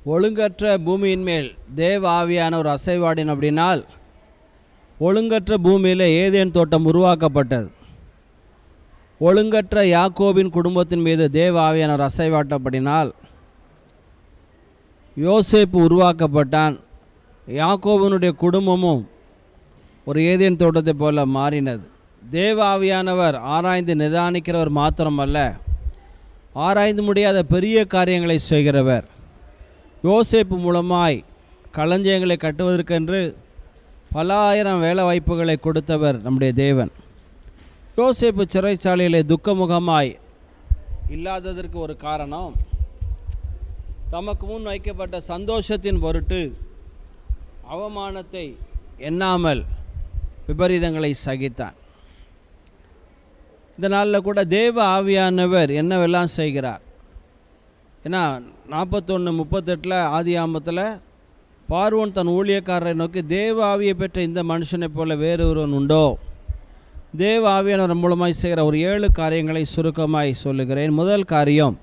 ஒழுங்கற்ற பூமியின் மேல் தேவ ஆவியான ஒரு அசைவாடின் அப்படின்னால், ஒழுங்கற்ற பூமியில் ஏதேன் தோட்டம் உருவாக்கப்பட்டது. ஒழுங்கற்ற யாக்கோபின் குடும்பத்தின் மீது தேவ ஆவியான ஒரு அசைவாட்டப்படினால் யோசேப்பு உருவாக்கப்பட்டான். யாக்கோபினுடைய குடும்பமும் ஒரு ஏதேன் தோட்டத்தை போல மாறினது. தேவ ஆவியானவர் ஆராய்ந்து நிதானிக்கிறவர் மாத்திரமல்ல, ஆராய்ந்து முடியாத பெரிய காரியங்களை செய்கிறவர். யோசேப்பு மூலமாய் களஞ்சியங்களை கட்டுவதற்கென்று பல ஆயிரம் வேலை வாய்ப்புகளை கொடுத்தவர் நம்முடைய தேவன். யோசேப்பு சிறைச்சாலையிலே துக்கமுகமாய் இல்லாததற்கு ஒரு காரணம், தமக்கு முன் வைக்கப்பட்ட சந்தோஷத்தின் பொருட்டு அவமானத்தை எண்ணாமல் விபரீதங்களை சகித்தான். இந்த நாளில் கூட தேவ ஆவியானவர் என்னவெல்லாம் செய்கிறார். ஏன்னா 41:38 ஆதி ஆமத்தில் பார்வோன் தன் ஊழியக்காரரை நோக்கி, தேவ ஆவியை பெற்ற இந்த மனுஷனை போல வேறு ஒருவன் உண்டோ? தேவ ஆவியானவர் மூலமாய் செய்கிற ஒரு 7 காரியங்களை சுருக்கமாய் சொல்லுகிறேன். முதல் காரியம்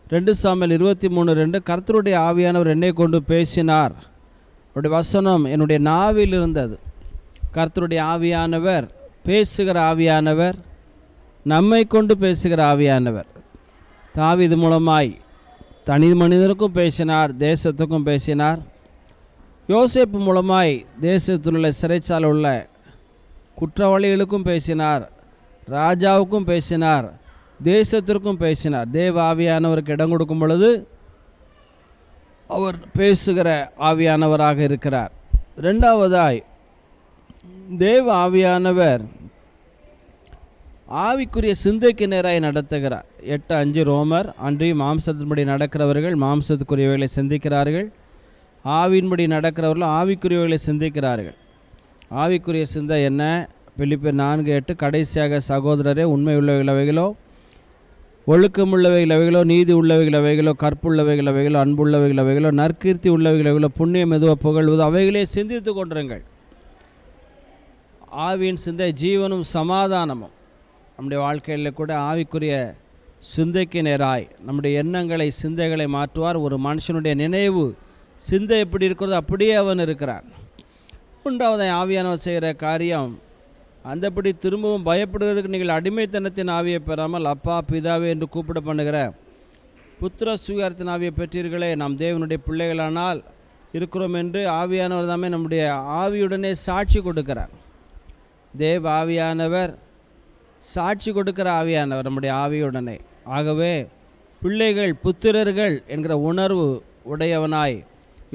2 சாமுவேல் 23:2, கர்த்தருடைய ஆவியானவர் என்னை கொண்டு பேசினார். அவருடைய வசனம் என்னுடைய நாவில் இருந்தது. கர்த்தருடைய ஆவியானவர் பேசுகிற ஆவியானவர், நம்மை கொண்டு பேசுகிற ஆவியானவர். தாவீது மூலமாய் தனி மனிதருக்கும் பேசினார், தேசத்துக்கும் பேசினார். யோசேப்பு மூலமாய் தேசத்தில் உள்ள சிறைச்சாலை உள்ள குற்றவாளிகளுக்கும் பேசினார், ராஜாவுக்கும் பேசினார், தேசத்திற்கும் பேசினார். தேவ ஆவியானவருக்கு இடம் கொடுக்கும் பொழுது அவர் பேசுகிற ஆவியானவராக இருக்கிறார். ரெண்டாவதாய் தேவ ஆவியானவர் ஆவிக்குரிய சிந்தைக்கு நேராய் நடத்துகிறார். 8:5 ரோமர், அன்றி மாம்சத்தின்படி நடக்கிறவர்கள் மாம்சத்துக்குரியவைகளை சிந்திக்கிறார்கள், ஆவியின்படி நடக்கிறவர்கள் ஆவிக்குரியவைகளை சிந்திக்கிறார்கள். ஆவிக்குரிய சிந்தை என்ன? பிலிப்பியர் 4:8, கடைசியாக சகோதரரே, உண்மை உள்ளவைகளவைகளோ, ஒழுக்கமுள்ளவைகளவைகளோ, நீதி உள்ளவைகளவைகளோ, கற்புள்ளவைகளவைகளோ, அன்புள்ளவைகளவைகளோ, நற்கீர்த்தி உள்ளவைகளவைகளோ, புண்ணியம் எதுவோ புகழ்வதோ அவைகளே சிந்தித்து கொண்டிருங்கள். ஆவியின் சிந்தை ஜீவனும் சமாதானமும். நம்முடைய வாழ்க்கையில் கூட ஆவிக்குரிய சிந்தைக்கு நேராய் நம்முடைய எண்ணங்களை சிந்தைகளை மாற்றுவார். ஒரு மனுஷனுடைய நினைவு சிந்தை எப்படி இருக்கிறதோ அப்படியே அவன் இருக்கிறான். மூன்றாவது ஆவியானவர் செய்கிற காரியம், அந்தபடி திரும்பவும் பயப்படுவதற்கு நீங்கள் அடிமைத்தனத்தின் ஆவியை பெறாமல் அப்பா பிதாவே என்று கூப்பிட பண்ணுகிற புத்திர சுகாரத்தின் ஆவியை பெற்றீர்களே, நாம் தேவனுடைய பிள்ளைகளானால் இருக்கிறோம் என்று ஆவியானவர் தாமே நம்முடைய ஆவியுடனே சாட்சி கொடுக்கிறார். தேவ ஆவியானவர் சாட்சி கொடுக்கிற ஆவியானவர் நம்முடைய ஆவியுடனே. ஆகவே பிள்ளைகள் புத்திரர்கள் என்கிற உணர்வு உடையவனாய்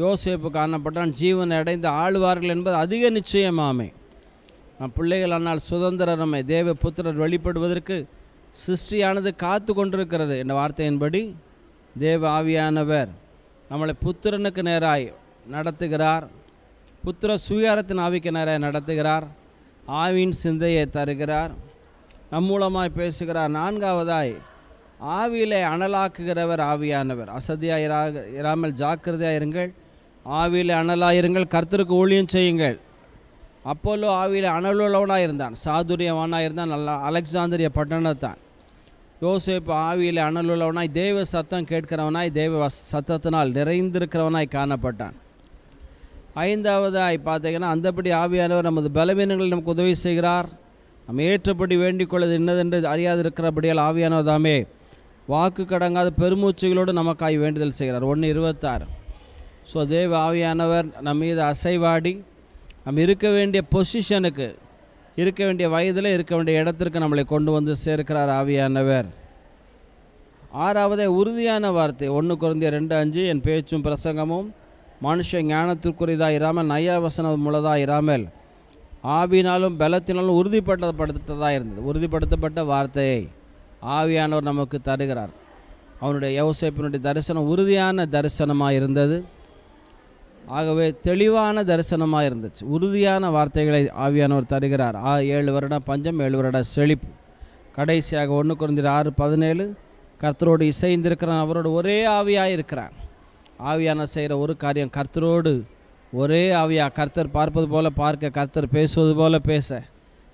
யோசேப்பு காணப்பட்டான். ஜீவனை அடைந்து ஆளுவார்கள் என்பது அதிக நிச்சயமாமே. நம் பிள்ளைகளானால் சுதந்திரமே. தேவ புத்திரர் வெளிப்படுவதற்கு சிருஷ்டியானது காத்து கொண்டிருக்கிறது என்ற வார்த்தையின்படி தேவ ஆவியானவர் நம்மளை புத்திரனுக்கு நேராய் நடத்துகிறார். புத்திர சுயாரத்தின் ஆவிக்கு நேராய் நடத்துகிறார். ஆவியின் சிந்தையை தருகிறார், நம் மூலமாய் பேசுகிறார். நான்காவதாய் ஆவியிலே அனலாக்குகிறவர் ஆவியானவர். அசதியாக இராமல் ஜாக்கிரதையாக இருங்கள், ஆவியிலே அனலாயிருங்கள், கர்த்தருக்கு ஊழியம் செய்யுங்கள். அப்போலோ ஆவியிலே அனலுள்ளவனாக இருந்தான், சாதுரியவானாக இருந்தான், நல்லா அலெக்சாந்திரிய பட்டணத்தான். யோசேப்பு ஆவியிலே அனலுள்ளவனாய் தேவ சத்தம் கேட்கிறவனாய் தேவ சத்தத்தினால் நிறைந்திருக்கிறவனாய் காணப்பட்டான். ஐந்தாவதாய் பார்த்தீங்கன்னா, அந்தபடி ஆவியானவர் நமது பலவீனங்களில் நமக்கு உதவி செய்கிறார். நம்ம ஏற்றபடி வேண்டிக் கொள்வது என்னதென்று அறியாதிருக்கிறபடியால் ஆவியானவர் தாமே வாக்கு கடங்காத பெருமூச்சுகளோடு நமக்காய் வேண்டுதல் செய்கிறார். 1:26. ஸோ தேவ ஆவியானவர் நம்ம மீது அசைவாடி நம்ம இருக்க வேண்டிய பொசிஷனுக்கு, இருக்க வேண்டிய வயதில் இருக்க வேண்டிய இடத்திற்கு நம்மளை கொண்டு வந்து சேர்க்கிறார் ஆவியானவர். ஆறாவதே உறுதியான வார்த்தை. 1 கொரிந்தியர் 2:5, என் பேச்சும் பிரசங்கமும் மனுஷ ஞானத்திற்குரியதாக இராமல் நையாவசனம் உள்ளதாக இராமல் ஆவியினாலும் பலத்தினாலும் உறுதிப்படுத்தப்பட்டதாக இருந்தது. உறுதிப்படுத்தப்பட்ட வார்த்தையை ஆவியானவர் நமக்கு தருகிறார். அவனுடைய யோசேப்பினுடைய தரிசனம் உறுதியான தரிசனமாக இருந்தது. ஆகவே தெளிவான தரிசனமாக இருந்துச்சு. உறுதியான வார்த்தைகளை ஆவியானவர் தருகிறார். 7 வருடம் பஞ்சம், 7 வருட செழிப்பு. கடைசியாக 1 கொரிந்தியர் 6:17, கர்த்தரோடு இசைந்திருக்கிறான், அவரோடு ஒரே ஆவியாக இருக்கிறான். ஆவியான செய்கிற ஒரு காரியம், கர்த்தரோடு ஒரே ஆவியா, கர்த்தர் பார்ப்பது போல பார்க்க, கர்த்தர் பேசுவது போல பேச,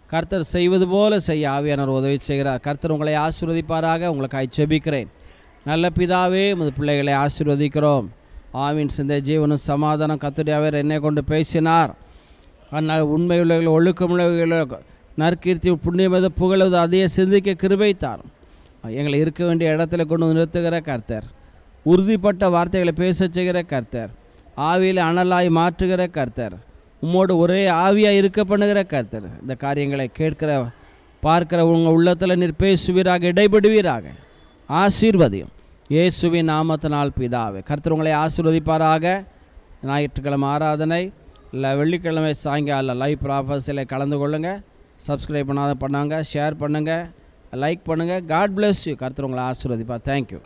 கர்த்தர் செய்வது போல செய்ய ஆவியானவர் உதவி செய்கிறார். கர்த்தர் உங்களை ஆசீர்வதிப்பாராக. உங்களுக்காக ஜெபிக்கிறேன். நல்ல பிதாவே, உமது பிள்ளைகளை ஆசீர்வதிக்கிறோம். ஆவின் சிந்தை ஜீவனும் சமாதானம் கர்த்தருடைய என்னை கொண்டு பேசினார். ஆனால் உண்மையுள்ளவர்கள் ஒழுக்கமுள்ளவர்கள் நற்கீர்த்தி புண்ணியமத புகழுவது அதையே சிந்திக்க கிருபைத்தார். எங்களை இருக்க வேண்டிய இடத்துல கொண்டு வந்து நிறுத்துகிற கர்த்தர், உறுதிப்பட்ட வார்த்தைகளை பேச செய்கிற கர்த்தர், ஆவியில் அனலாய் மாற்றுகிற கர்த்தர், உம்மோடு ஒரே ஆவியாக இருக்க பண்ணுகிற கர்த்தர். இந்த காரியங்களை கேட்கிற பார்க்கிற உங்கள் உள்ளத்தில் நீர் பேசுவீராக, இடைபடுவீராக. ஆசீர்வதியும் இயேசுவின் நாமத்தினால் பிதாவே. கர்த்தர் உங்களை ஆசீர்வதிப்பாராக. ஞாயிற்றுக்கிழமை ஆராதனை இல்லை வெள்ளிக்கிழமை சாயங்காலம் லைவ் ப்ராஃபஸில் கலந்து கொள்ளுங்கள். சப்ஸ்கிரைப் பண்ணாத பண்ணாங்க, ஷேர் பண்ணுங்கள், லைக் பண்ணுங்கள். God bless you. கர்த்தர் உங்களை ஆசீர்வதிப்பார். தேங்க்யூ.